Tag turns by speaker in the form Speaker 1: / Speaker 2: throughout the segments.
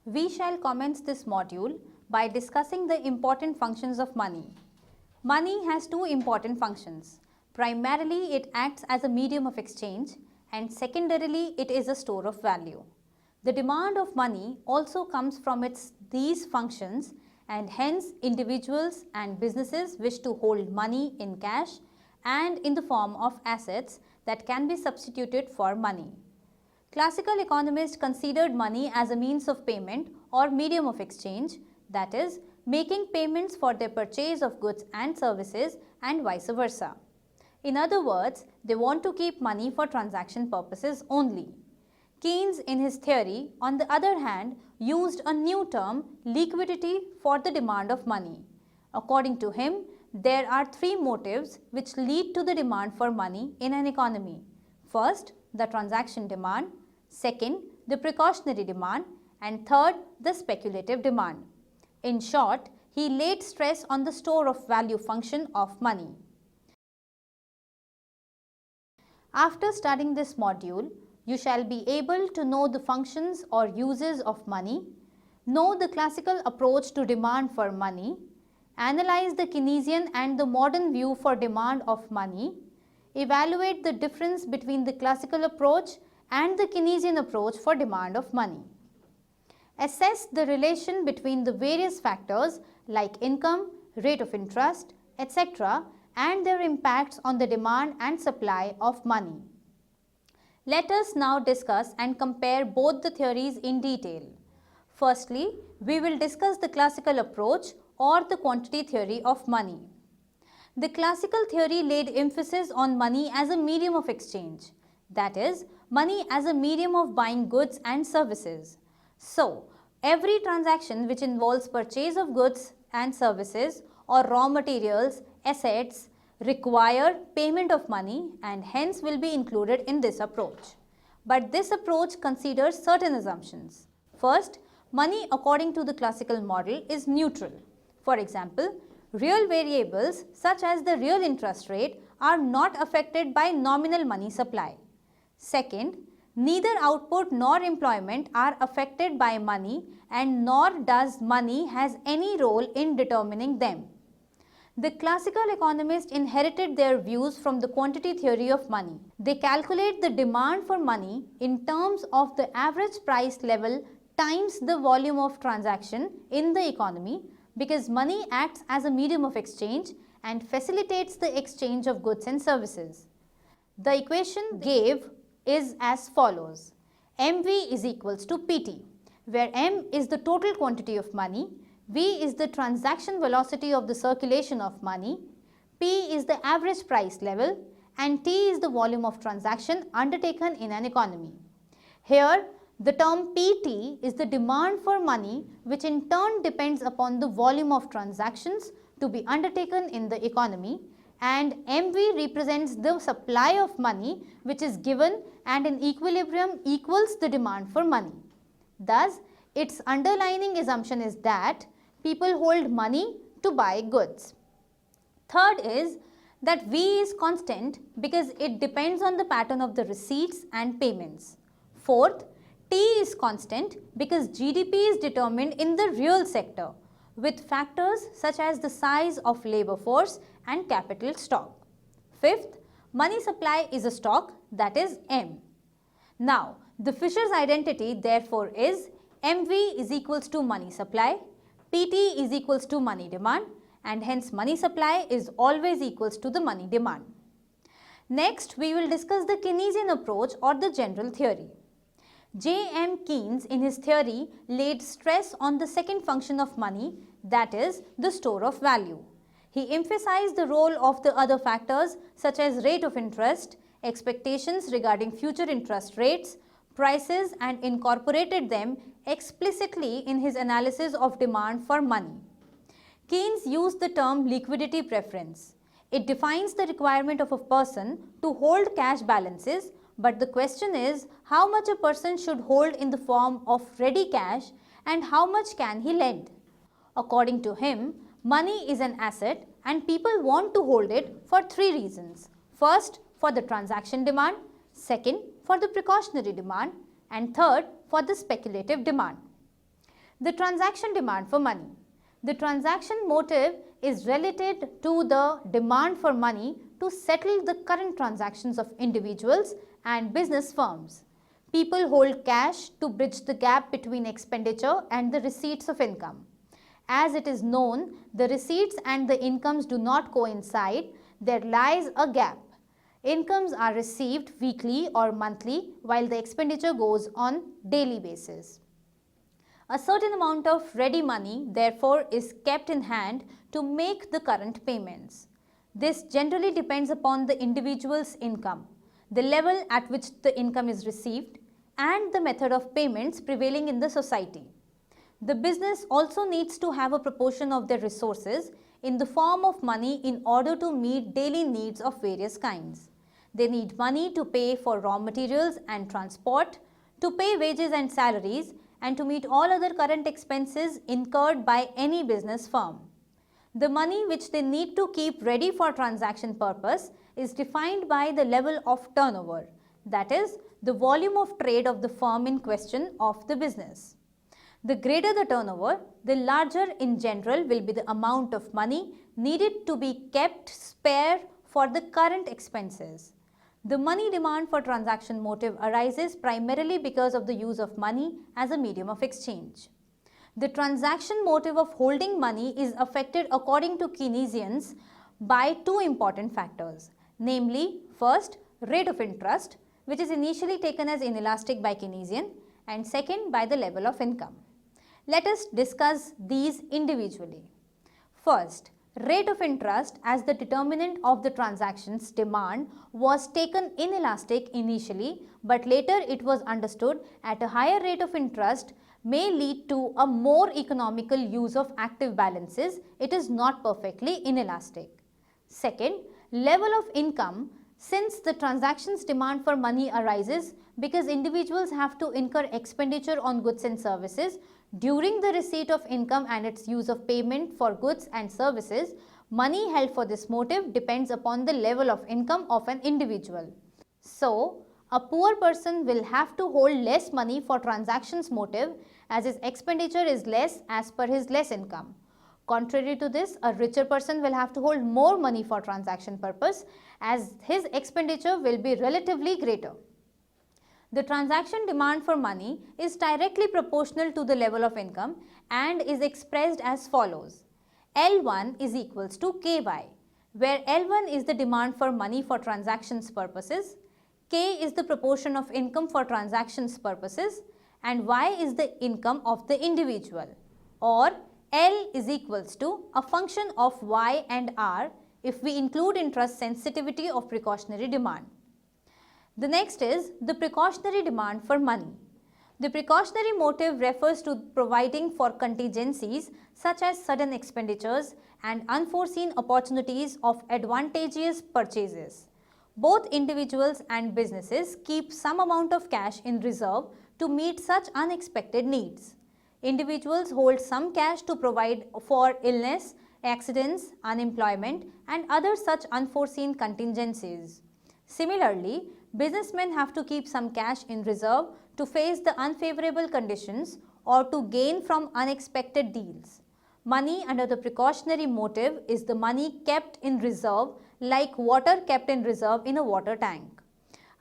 Speaker 1: We shall commence this module by discussing the important functions of money. Money has two important functions. Primarily, it acts as a medium of exchange, and secondarily, it is a store of value. The demand of money also comes from these functions, and hence individuals and businesses wish to hold money in cash and in the form of assets that can be substituted for money. Classical economists considered money as a means of payment or medium of exchange, that is, making payments for their purchase of goods and services and vice versa. In other words, they want to keep money for transaction purposes only. Keynes, in his theory, on the other hand, used a new term, liquidity, for the demand of money. According to him, there are three motives which lead to the demand for money in an economy. First, the transaction demand. Second, the precautionary demand. And third, the speculative demand. In short, he laid stress on the store of value function of money. After studying this module, you shall be able to know the functions or uses of money, know the classical approach to demand for money, analyze the Keynesian and the modern view for demand of money, evaluate the difference between the classical approach and the Keynesian approach for demand of money. Assess the relation between the various factors like income, rate of interest, etc. and their impacts on the demand and supply of money. Let us now discuss and compare both the theories in detail. Firstly, we will discuss the classical approach or the quantity theory of money. The classical theory laid emphasis on money as a medium of exchange, that is, money as a medium of buying goods and services. So, every transaction which involves purchase of goods and services or raw materials, assets, require payment of money and hence will be included in this approach. But this approach considers certain assumptions. First, money according to the classical model is neutral. For example, real variables such as the real interest rate are not affected by nominal money supply. Second, neither output nor employment are affected by money and nor does money has any role in determining them. The classical economists inherited their views from the quantity theory of money. They calculate the demand for money in terms of the average price level times the volume of transaction in the economy because money acts as a medium of exchange and facilitates the exchange of goods and services. The equation gave is as follows. MV is equals to PT, where M is the total quantity of money, V is the transaction velocity of the circulation of money, P is the average price level, and T is the volume of transaction undertaken in an economy. Here, the term PT is the demand for money which in turn depends upon the volume of transactions to be undertaken in the economy, and MV represents the supply of money which is given and in equilibrium equals the demand for money. Thus, its underlying assumption is that people hold money to buy goods. Third is that V is constant because it depends on the pattern of the receipts and payments. Fourth, T is constant because GDP is determined in the real sector with factors such as the size of labor force and capital stock. Fifth, money supply is a stock, that is M. Now, the Fisher's identity therefore is MV is equals to money supply, PT is equals to money demand, and hence money supply is always equals to the money demand. Next, we will discuss the Keynesian approach or the general theory. J. M. Keynes in his theory laid stress on the second function of money, that is the store of value. He emphasized the role of the other factors such as rate of interest, expectations regarding future interest rates, prices, and incorporated them explicitly in his analysis of demand for money. Keynes used the term liquidity preference. It defines the requirement of a person to hold cash balances, but the question is how much a person should hold in the form of ready cash and how much can he lend. According to him, money is an asset and people want to hold it for three reasons. First, for the transaction demand. Second, for the precautionary demand. And third, for the speculative demand. The transaction demand for money. The transaction motive is related to the demand for money to settle the current transactions of individuals and business firms. People hold cash to bridge the gap between expenditure and the receipts of income. As it is known, the receipts and the incomes do not coincide, there lies a gap. Incomes are received weekly or monthly while the expenditure goes on daily basis. A certain amount of ready money therefore is kept in hand to make the current payments. This generally depends upon the individual's income, the level at which the income is received, and the method of payments prevailing in the society. The business also needs to have a proportion of their resources in the form of money in order to meet daily needs of various kinds. They need money to pay for raw materials and transport, to pay wages and salaries, and to meet all other current expenses incurred by any business firm. The money which they need to keep ready for transaction purpose is defined by the level of turnover, that is, the volume of trade of the firm in question of the business. The greater the turnover, the larger in general will be the amount of money needed to be kept spare for the current expenses. The money demand for transaction motive arises primarily because of the use of money as a medium of exchange. The transaction motive of holding money is affected according to Keynesians by two important factors, namely, first, rate of interest, which is initially taken as inelastic by Keynesian, and second, by the level of income. Let us discuss these individually. First, rate of interest as the determinant of the transaction's demand was taken inelastic initially, but later it was understood at a higher rate of interest may lead to a more economical use of active balances. It is not perfectly inelastic. Second, level of income, since the transaction's demand for money arises because individuals have to incur expenditure on goods and services during the receipt of income and its use of payment for goods and services, money held for this motive depends upon the level of income of an individual. So, a poor person will have to hold less money for transactions motive as his expenditure is less as per his less income. Contrary to this, a richer person will have to hold more money for transaction purpose as his expenditure will be relatively greater. The transaction demand for money is directly proportional to the level of income and is expressed as follows. L1 is equals to KY, where L1 is the demand for money for transactions purposes, K is the proportion of income for transactions purposes, and Y is the income of the individual, or L is equals to a function of Y and R if we include interest sensitivity of precautionary demand. The next is the precautionary demand for money. The precautionary motive refers to providing for contingencies such as sudden expenditures and unforeseen opportunities of advantageous purchases. Both individuals and businesses keep some amount of cash in reserve to meet such unexpected needs. Individuals hold some cash to provide for illness, accidents, unemployment, and other such unforeseen contingencies. Similarly, businessmen have to keep some cash in reserve to face the unfavorable conditions or to gain from unexpected deals. Money under the precautionary motive is the money kept in reserve like water kept in reserve in a water tank.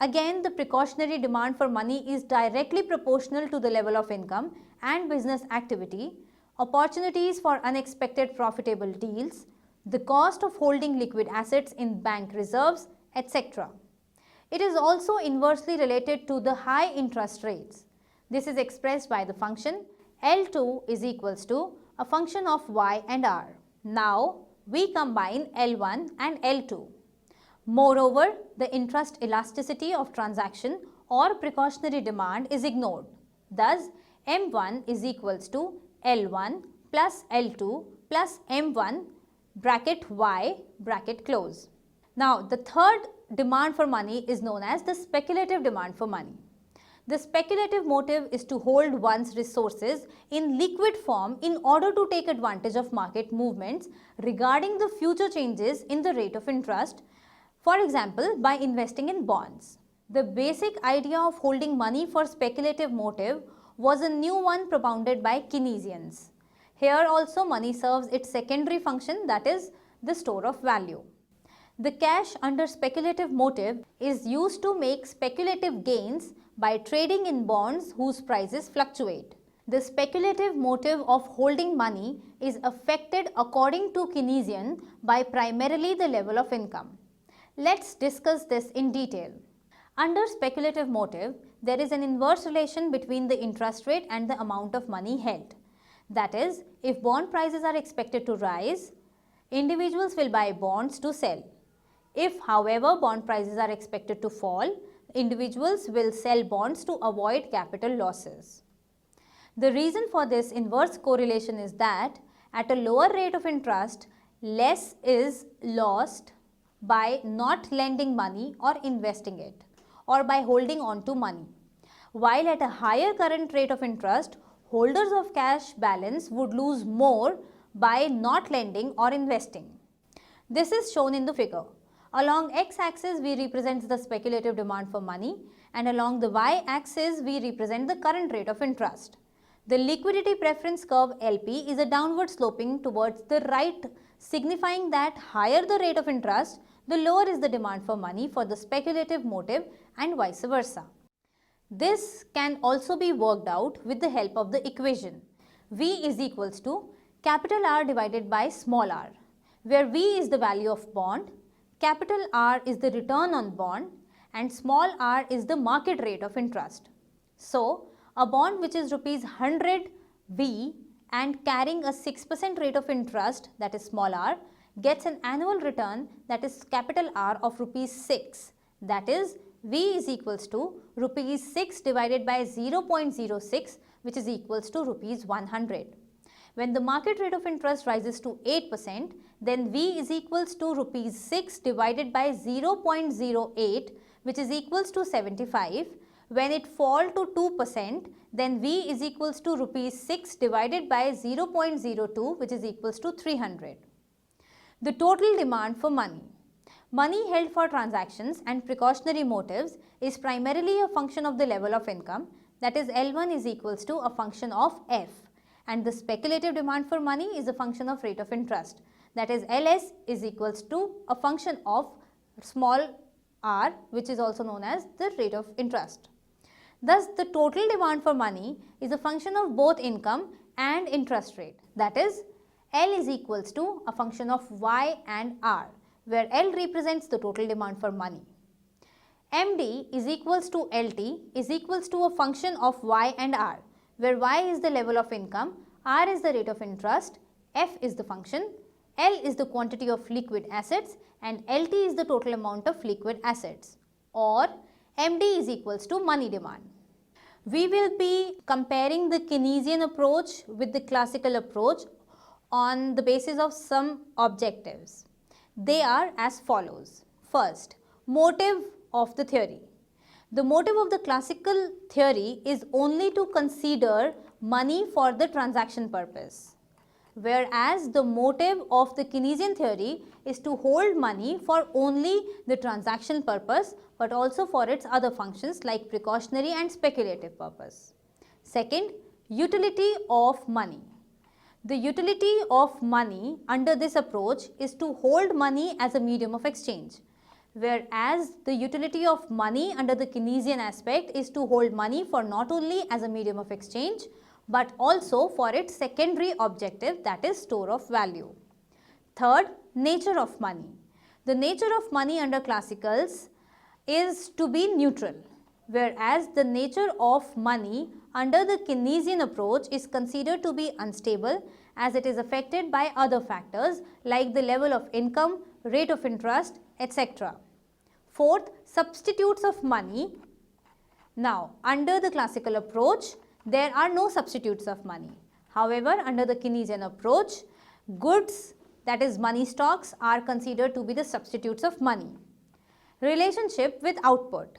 Speaker 1: Again, the precautionary demand for money is directly proportional to the level of income and business activity, opportunities for unexpected profitable deals, the cost of holding liquid assets in bank reserves, etc. It is also inversely related to the high interest rates. This is expressed by the function L2 is equals to a function of Y and R. Now, we combine L1 and L2. Moreover, the interest elasticity of transaction or precautionary demand is ignored. Thus, M1 is equals to L1 plus L2 plus M1 bracket Y bracket close. Now, the third demand for money is known as the speculative demand for money. The speculative motive is to hold one's resources in liquid form in order to take advantage of market movements regarding the future changes in the rate of interest, for example, by investing in bonds. The basic idea of holding money for speculative motive was a new one propounded by Keynesians. Here also money serves its secondary function, that is the store of value. The cash under speculative motive is used to make speculative gains by trading in bonds whose prices fluctuate. The speculative motive of holding money is affected according to Keynesian by primarily the level of income. Let's discuss this in detail. Under speculative motive, there is an inverse relation between the interest rate and the amount of money held. That is, if bond prices are expected to rise, individuals will buy bonds to sell. If, however, bond prices are expected to fall, individuals will sell bonds to avoid capital losses. The reason for this inverse correlation is that at a lower rate of interest, less is lost by not lending money or investing it, or by holding on to money. While at a higher current rate of interest, holders of cash balance would lose more by not lending or investing. This is shown in the figure. Along x-axis we represent the speculative demand for money, and along the y-axis we represent the current rate of interest. The liquidity preference curve LP is a downward sloping towards the right, signifying that higher the rate of interest, the lower is the demand for money for the speculative motive and vice versa. This can also be worked out with the help of the equation. V is equals to capital R divided by small r, where V is the value of bond, capital R is the return on bond, and small r is the market rate of interest. So, a bond which is rupees 100 V and carrying a 6% rate of interest, that is small r, gets an annual return, that is capital R, of rupees 6, that is V is equals to rupees 6 divided by 0.06, which is equals to rupees 100. When the market rate of interest rises to 8%, then V is equals to rupees 6 divided by 0.08, which is equals to 75. When it falls to 2%, then V is equals to rupees 6 divided by 0.02, which is equals to 300. The total demand for money. Money held for transactions and precautionary motives is primarily a function of the level of income, that is L1 is equals to a function of F, and the speculative demand for money is a function of rate of interest, that is LS is equals to a function of small r, which is also known as the rate of interest. Thus, the total demand for money is a function of both income and interest rate, that is L is equals to a function of Y and R, where L represents the total demand for money. MD is equals to LT is equals to a function of Y and R, where Y is the level of income, R is the rate of interest, F is the function, L is the quantity of liquid assets, and LT is the total amount of liquid assets, or MD is equals to money demand. We will be comparing the Keynesian approach with the classical approach on the basis of some objectives. They are as follows. First, motive of the theory. The motive of the classical theory is only to consider money for the transaction purpose, whereas the motive of the Keynesian theory is to hold money for only the transaction purpose, but also for its other functions like precautionary and speculative purpose. Second, utility of money. The utility of money under this approach is to hold money as a medium of exchange, whereas the utility of money under the Keynesian aspect is to hold money for not only as a medium of exchange, but also for its secondary objective, that is store of value. Third, nature of money. The nature of money under classicals is to be neutral, whereas the nature of money under the Keynesian approach is considered to be unstable as it is affected by other factors like the level of income, rate of interest, etc. Fourth, substitutes of money. Now, under the classical approach, there are no substitutes of money. However, under the Keynesian approach, goods, that is money stocks, are considered to be the substitutes of money. Relationship with output.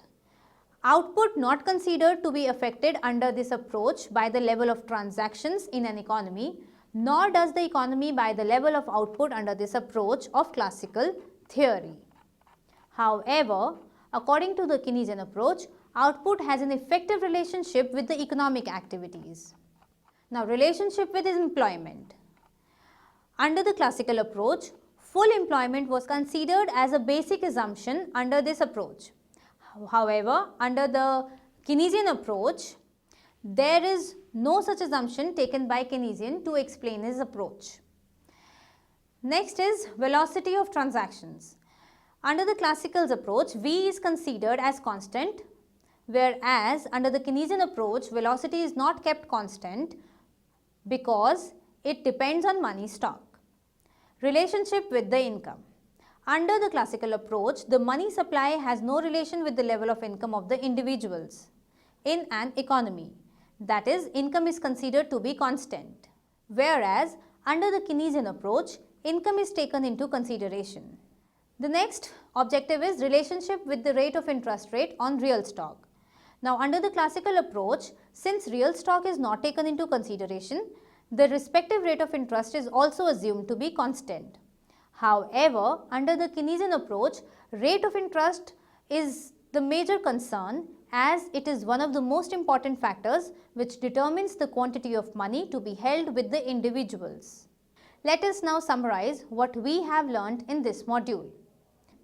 Speaker 1: Output not considered to be affected under this approach by the level of transactions in an economy, nor does the economy by the level of output under this approach of classical theory. However, according to the Keynesian approach, Output has an effective relationship with the economic activities. Now, relationship with employment. Under the classical approach, full employment was considered as a basic assumption under this approach. However, under the Keynesian approach, there is no such assumption taken by Keynesian to explain his approach. Next is velocity of transactions. Under the classical approach, V is considered as constant, whereas under the Keynesian approach, velocity is not kept constant because it depends on money stock. Relationship with the income. Under the classical approach, the money supply has no relation with the level of income of the individuals in an economy. That is, income is considered to be constant. Whereas, under the Keynesian approach, income is taken into consideration. The next objective is relationship with the rate of interest rate on real stock. Now, under the classical approach, since real stock is not taken into consideration, the respective rate of interest is also assumed to be constant. However, under the Keynesian approach, rate of interest is the major concern as it is one of the most important factors which determines the quantity of money to be held with the individuals. Let us now summarize what we have learnt in this module.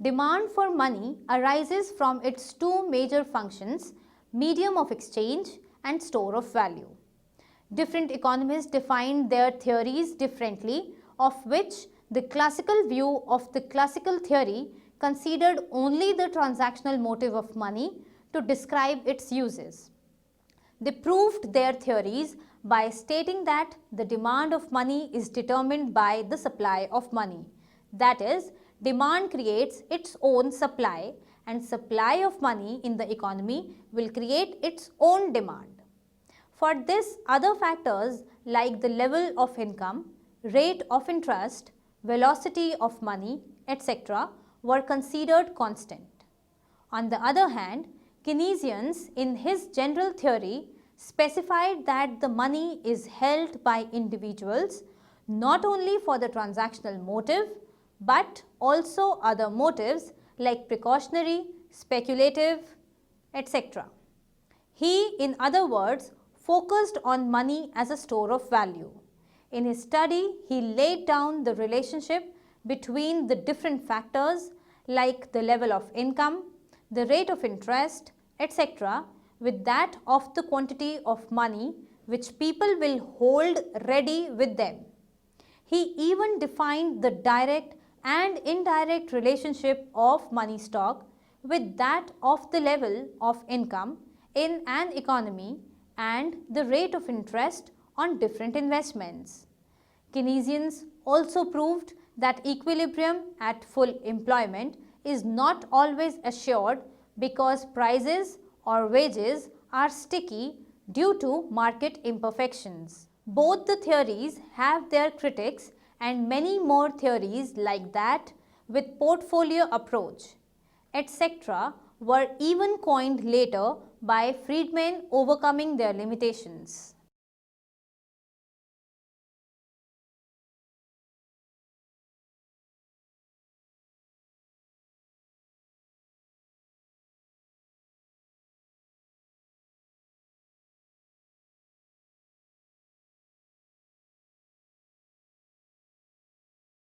Speaker 1: Demand for money arises from its two major functions, medium of exchange and store of value. Different economists define their theories differently, of which the classical view of the classical theory considered only the transactional motive of money to describe its uses. They proved their theories by stating that the demand of money is determined by the supply of money. That is, demand creates its own supply and supply of money in the economy will create its own demand. For this, other factors like the level of income, rate of interest, velocity of money, etc. were considered constant. On the other hand, Keynesians in his general theory specified that the money is held by individuals not only for the transactional motive but also other motives like precautionary, speculative, etc. He, in other words, focused on money as a store of value. In his study, he laid down the relationship between the different factors like the level of income, the rate of interest, etc. with that of the quantity of money which people will hold ready with them. He even defined the direct and indirect relationship of money stock with that of the level of income in an economy and the rate of interest on different investments. Keynesians also proved that equilibrium at full employment is not always assured because prices or wages are sticky due to market imperfections. Both the theories have their critics and many more theories like that with portfolio approach, etc. were even coined later by freedmen overcoming their limitations.